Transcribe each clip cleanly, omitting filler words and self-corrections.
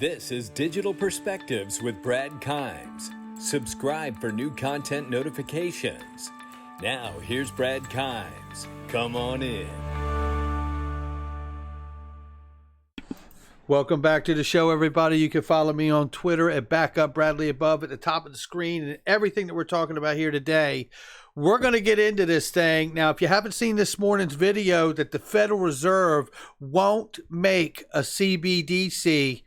This is Digital Perspectives with Brad Kimes. Subscribe for new content notifications. Now, here's Brad Kimes. Come on in. Welcome back to the show, everybody. You can follow me on Twitter at BackupBradleyAbove at the top of the screen, and everything that we're talking about here today. We're going to get into this thing. Now, if you haven't seen this morning's video that the Federal Reserve won't make a CBDC,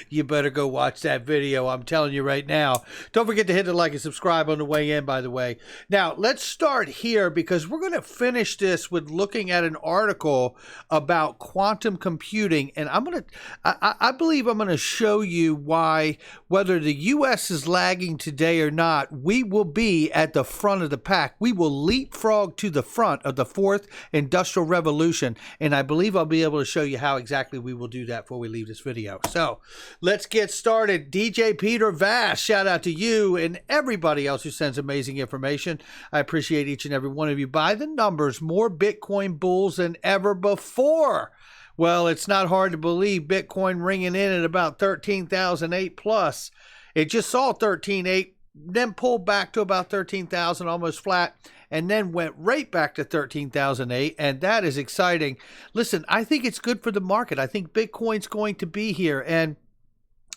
you better go watch that video. I'm telling you right now. Don't forget to hit the like and subscribe on the way in, by the way. Now, let's start here because we're going to finish this with looking at an article about quantum computing. And I believe I'm going to show you why, whether the U.S. is lagging today or not, we will be at the front of the pack. We will leapfrog to the front of the fourth industrial revolution. And I believe I'll be able to show you how exactly we will do that before we leave this video. So let's get started. DJ Peter Vass, shout out to you and everybody else who sends amazing information. I appreciate each and every one of you. By the numbers, more Bitcoin bulls than ever before. Well, it's not hard to believe Bitcoin ringing in at about 13,008 plus. It just saw 13.8, then pulled back to about 13,000, almost flat, and then went right back to 13,008, and that is exciting. Listen, I think it's good for the market. I think Bitcoin's going to be here, and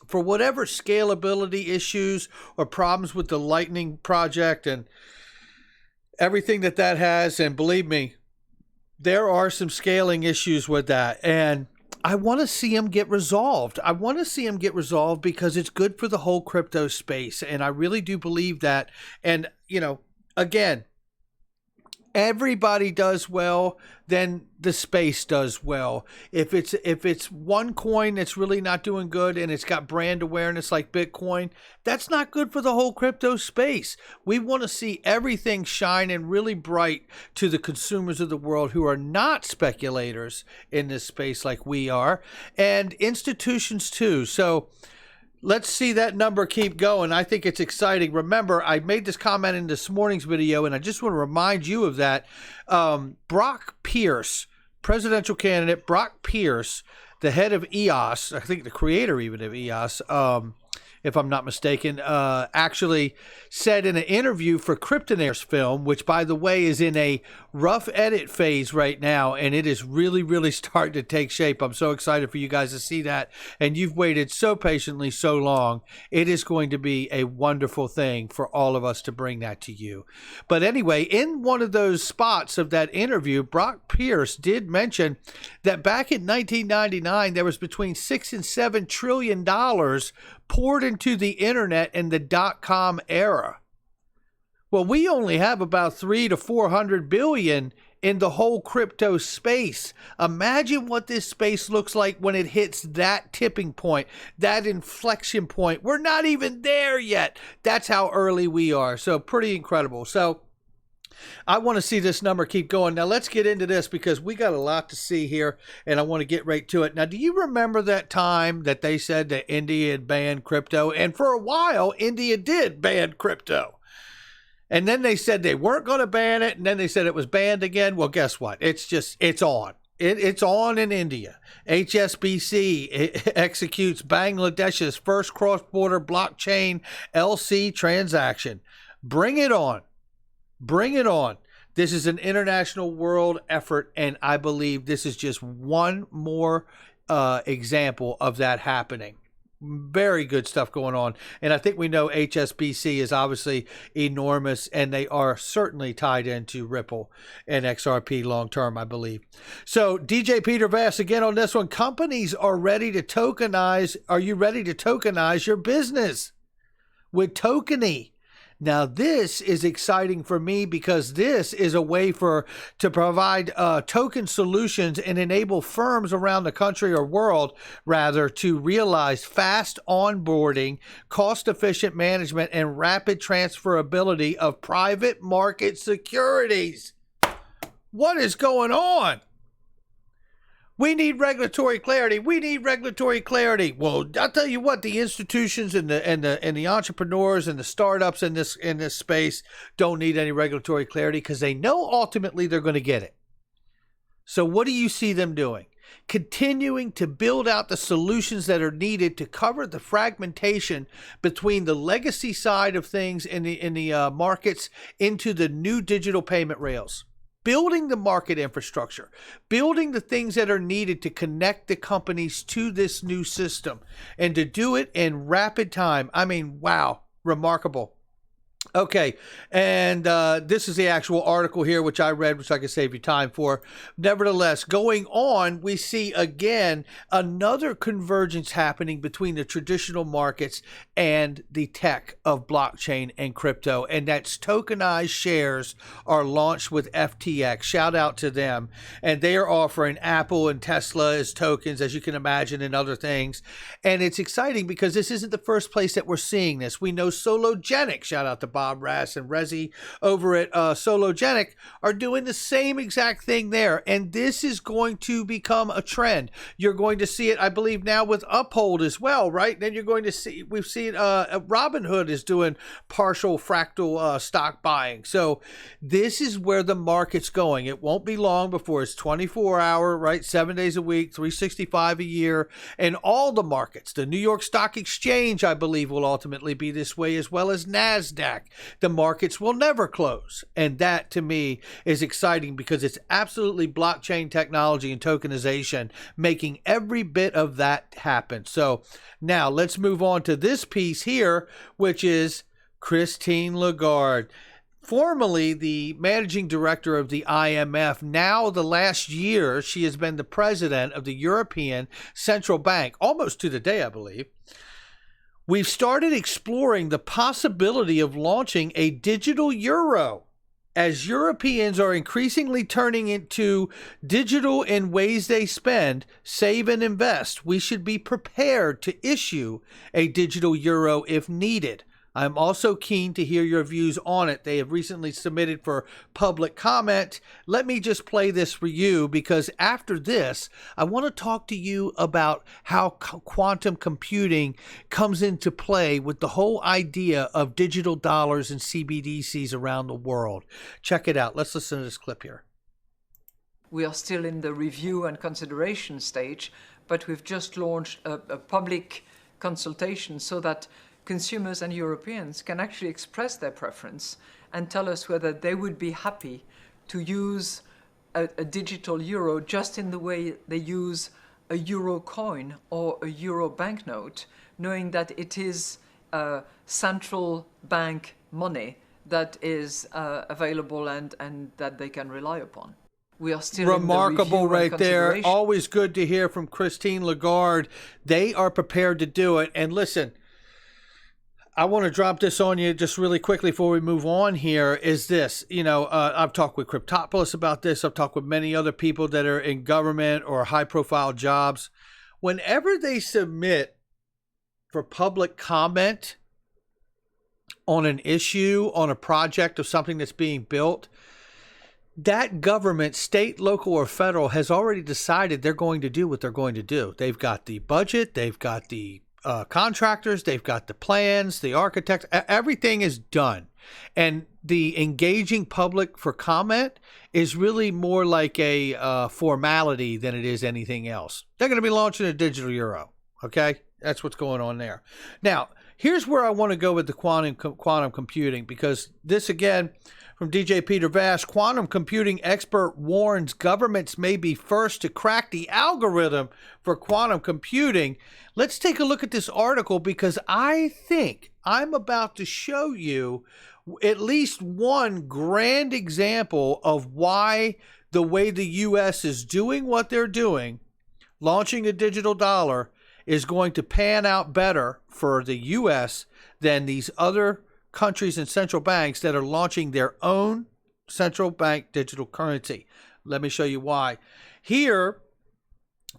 for whatever scalability issues or problems with the Lightning project and everything that has, and believe me, there are some scaling issues with that, and I want to see them get resolved. I want to see them get resolved because it's good for the whole crypto space, and I really do believe that. And, you know, again, everybody does well, then the space does well. If it's one coin that's really not doing good and it's got brand awareness like Bitcoin, that's not good for the whole crypto space. We want to see everything shine and really bright to the consumers of the world who are not speculators in this space like we are, and institutions too. So let's see that number keep going. I think it's exciting. Remember, I made this comment in this morning's video, and I just want to remind you of that. Brock Pierce, presidential candidate, Brock Pierce, the head of EOS, I think the creator even of EOS, if I'm not mistaken, actually said in an interview for Kryptonaire's film, which, by the way, is in a rough edit phase right now, and it is really, really starting to take shape. I'm so excited for you guys to see that, and you've waited so patiently so long. It is going to be a wonderful thing for all of us to bring that to you. But anyway, in one of those spots of that interview, Brock Pierce did mention that back in 1999, there was between $6 and $7 trillion poured into the internet in the dot-com era. Well, we only have about 300 to 400 billion in the whole crypto space. Imagine what this space looks like when it hits that tipping point, that inflection point. We're not even there yet. That's how early we are. So pretty incredible. So I want to see this number keep going. Now, let's get into this because we got a lot to see here, and I want to get right to it. Now, do you remember that time that they said that India had banned crypto? And for a while, India did ban crypto. And then they said they weren't going to ban it, and then they said it was banned again. Well, guess what? It's on. It's on in India. HSBC executes Bangladesh's first cross-border blockchain LC transaction. Bring it on. Bring it on. This is an international world effort, and I believe this is just one more example of that happening. Very good stuff going on. And I think we know HSBC is obviously enormous, and they are certainly tied into Ripple and XRP long term, I believe. So DJ Peter Vass again on this one. Companies are ready to tokenize. Are you ready to tokenize your business with Tokeny? Now, this is exciting for me because this is a way to provide token solutions and enable firms around the country or world, rather, to realize fast onboarding, cost-efficient management, and rapid transferability of private market securities. What is going on? We need regulatory clarity. We need regulatory clarity. Well, I'll tell you what, the institutions and the entrepreneurs and the startups in this space don't need any regulatory clarity because they know ultimately they're going to get it. So what do you see them doing? continuing to build out the solutions that are needed to cover the fragmentation between the legacy side of things in the markets into the new digital payment rails. Building the market infrastructure, building the things that are needed to connect the companies to this new system, and to do it in rapid time. I mean, wow, remarkable. Okay, and this is the actual article here, which I read, which I can save you time for. Nevertheless, going on, we see again another convergence happening between the traditional markets and the tech of blockchain and crypto, and that's tokenized shares are launched with FTX. Shout out to them. And they are offering Apple and Tesla as tokens, as you can imagine, and other things. And it's exciting because this isn't the first place that we're seeing this. We know Sologenic, shout out to Bob Rass and Rezi over at Sologenic, are doing the same exact thing there. And this is going to become a trend. You're going to see it, I believe, now with Uphold as well, right? Then you're going to see, we've seen Robinhood is doing partial fractal stock buying. So this is where the market's going. It won't be long before it's 24-hour, right? 7 days a week, 365 a year. And all the markets, the New York Stock Exchange, I believe, will ultimately be this way, as well as NASDAQ. The markets will never close. And that, to me, is exciting because it's absolutely blockchain technology and tokenization making every bit of that happen. So now let's move on to this piece here, which is Christine Lagarde. Formerly the managing director of the IMF, now the last year she has been the president of the European Central Bank, almost to the day, I believe. We've started exploring the possibility of launching a digital euro, as Europeans are increasingly turning into digital in ways they spend, save, and invest. We should be prepared to issue a digital euro if needed. I'm also keen to hear your views on it. They have recently submitted for public comment. Let me just play this for you, because after this, I want to talk to you about how quantum computing comes into play with the whole idea of digital dollars and CBDCs around the world. Check it out. Let's listen to this clip here. We are still in the review and consideration stage, but we've just launched a public consultation so that consumers and Europeans can actually express their preference and tell us whether they would be happy to use a digital euro just in the way they use a euro coin or a euro banknote, knowing that it is central bank money that is available and that they can rely upon. We are still remarkable right there. Always good to hear from Christine Lagarde. They are prepared to do it. And listen, I want to drop this on you just really quickly before we move on here, is this. I've talked with Cryptopolis about this. I've talked with many other people that are in government or high-profile jobs. Whenever they submit for public comment on an issue, on a project of something that's being built, that government, state, local, or federal, has already decided they're going to do what they're going to do. They've got the budget, they've got the contractors, they've got the plans, the architects, everything is done. And the engaging public for comment is really more like a formality than it is anything else. They're going to be launching a digital euro. Okay, that's what's going on there. Now, here's where I want to go with the quantum computing, because this, again, from DJ Peter Vash, quantum computing expert warns governments may be first to crack the algorithm for quantum computing. Let's take a look at this article, because I think I'm about to show you at least one grand example of why the way the U.S. is doing what they're doing, launching a digital dollar, is going to pan out better for the U.S. than these other countries and central banks that are launching their own central bank digital currency. Let me show you why. Here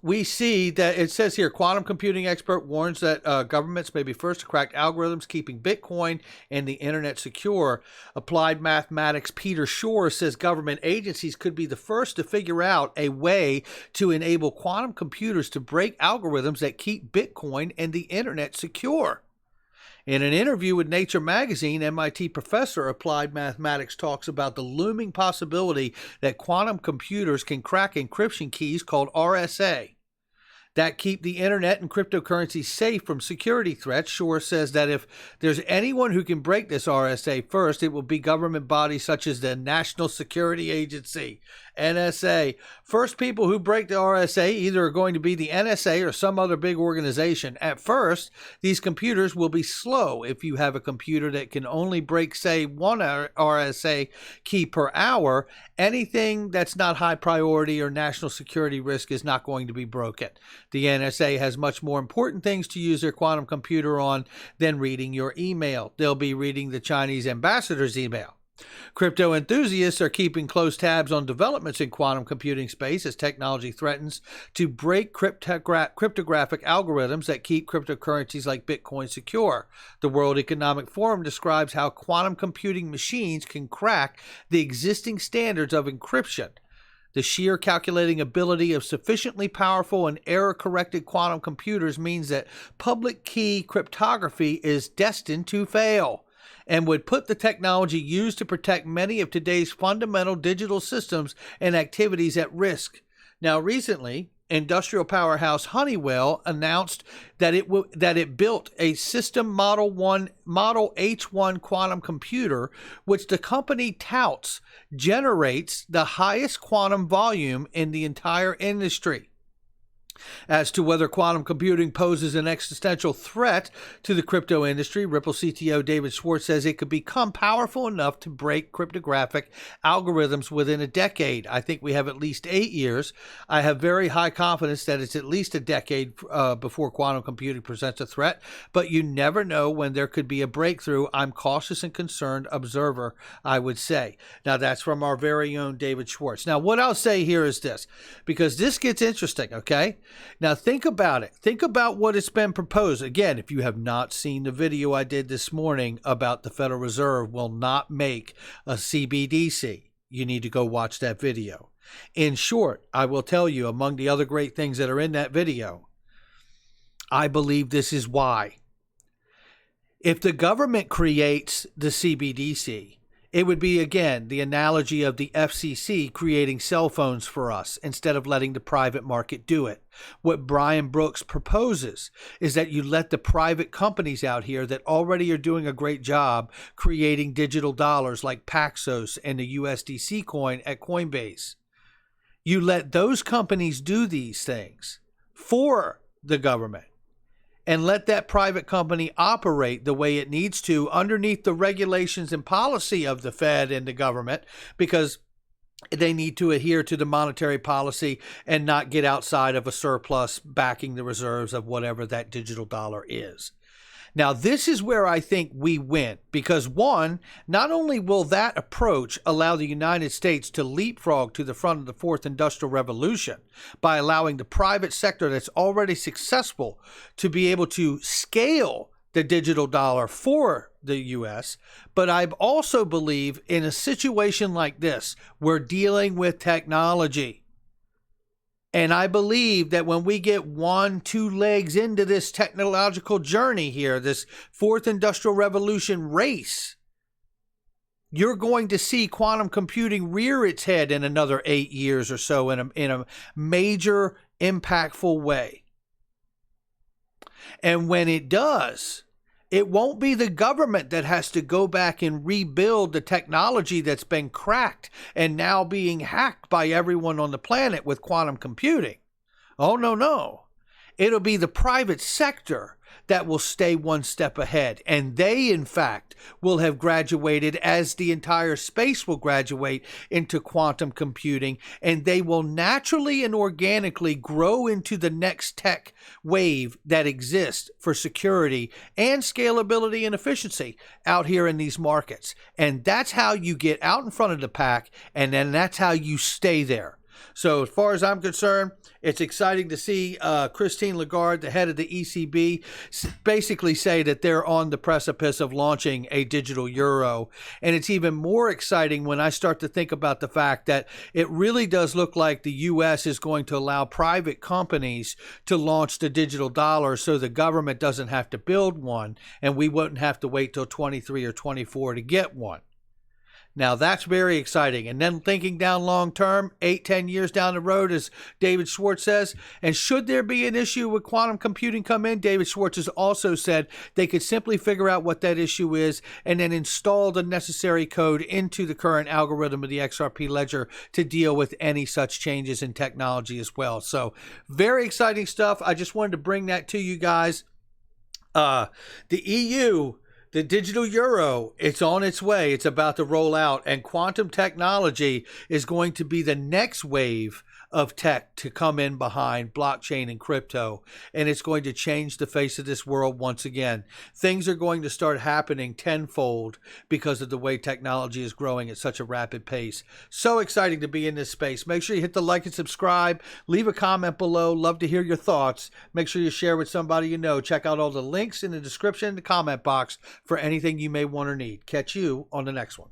we see that it says here, quantum computing expert warns that governments may be first to crack algorithms keeping Bitcoin and the internet secure. Applied Mathematics Peter Shore says government agencies could be the first to figure out a way to enable quantum computers to break algorithms that keep Bitcoin and the internet secure. In an interview with Nature magazine, MIT professor of applied mathematics talks about the looming possibility that quantum computers can crack encryption keys called RSA that keep the internet and cryptocurrency safe from security threats. Shore says that if there's anyone who can break this RSA first, it will be government bodies such as the National Security Agency, NSA. First people who break the RSA either are going to be the NSA or some other big organization. At first, these computers will be slow. If you have a computer that can only break, say, one RSA key per hour, anything that's not high priority or national security risk is not going to be broken. The NSA has much more important things to use their quantum computer on than reading your email. They'll be reading the Chinese ambassador's email. Crypto enthusiasts are keeping close tabs on developments in quantum computing space as technology threatens to break cryptographic algorithms that keep cryptocurrencies like Bitcoin secure. The World Economic Forum describes how quantum computing machines can crack the existing standards of encryption. The sheer calculating ability of sufficiently powerful and error-corrected quantum computers means that public key cryptography is destined to fail and would put the technology used to protect many of today's fundamental digital systems and activities at risk. Now, recently, industrial powerhouse Honeywell announced that it built a System Model H1 quantum computer, which the company touts generates the highest quantum volume in the entire industry. As to whether quantum computing poses an existential threat to the crypto industry, Ripple CTO David Schwartz says it could become powerful enough to break cryptographic algorithms within a decade. I think we have at least 8 years. I have very high confidence that it's at least a decade before quantum computing presents a threat, but you never know when there could be a breakthrough. I'm cautious and concerned observer, I would say. Now, that's from our very own David Schwartz. Now, what I'll say here is this, because this gets interesting, okay? Now, think about it. Think about what has been proposed. Again, if you have not seen the video I did this morning about the Federal Reserve will not make a CBDC, you need to go watch that video. In short, I will tell you, among the other great things that are in that video, I believe this is why. If the government creates the CBDC, it would be, again, the analogy of the FCC creating cell phones for us instead of letting the private market do it. What Brian Brooks proposes is that you let the private companies out here that already are doing a great job creating digital dollars like Paxos and the USDC coin at Coinbase. You let those companies do these things for the government, and let that private company operate the way it needs to underneath the regulations and policy of the Fed and the government, because they need to adhere to the monetary policy and not get outside of a surplus backing the reserves of whatever that digital dollar is. Now, this is where I think we win, because one, not only will that approach allow the United States to leapfrog to the front of the fourth industrial revolution by allowing the private sector that's already successful to be able to scale the digital dollar for the U.S., but I also believe in a situation like this, we're dealing with technology. And I believe that when we get 1-2 legs into this technological journey here, this fourth industrial revolution race, you're going to see quantum computing rear its head in another 8 years or so in a major, impactful way. And when it does, it won't be the government that has to go back and rebuild the technology that's been cracked and now being hacked by everyone on the planet with quantum computing. Oh, no. It'll be the private sector that will stay one step ahead. And they, in fact, will have graduated, as the entire space will graduate, into quantum computing. And they will naturally and organically grow into the next tech wave that exists for security and scalability and efficiency out here in these markets. And that's how you get out in front of the pack, and then that's how you stay there. So as far as I'm concerned, it's exciting to see Christine Lagarde, the head of the ECB, basically say that they're on the precipice of launching a digital euro. And it's even more exciting when I start to think about the fact that it really does look like the U.S. is going to allow private companies to launch the digital dollar so the government doesn't have to build one, and we wouldn't have to wait till 23 or 24 to get one. Now, that's very exciting. And then thinking down long term, 8-10 years down the road, as David Schwartz says, and should there be an issue with quantum computing come in, David Schwartz has also said they could simply figure out what that issue is and then install the necessary code into the current algorithm of the XRP ledger to deal with any such changes in technology as well. So very exciting stuff. I just wanted to bring that to you guys. The EU... The digital euro, it's on its way. It's about to roll out, and quantum technology is going to be the next wave of tech to come in behind blockchain and crypto, and it's going to change the face of this world once again. Things are going to start happening tenfold because of the way technology is growing at such a rapid pace. So exciting to be in this space. Make sure you hit the like and subscribe. Leave a comment below. Love to hear your thoughts. Make sure you share with somebody you know. Check out all the links in the description and the comment box for anything you may want or need. Catch you on the next one.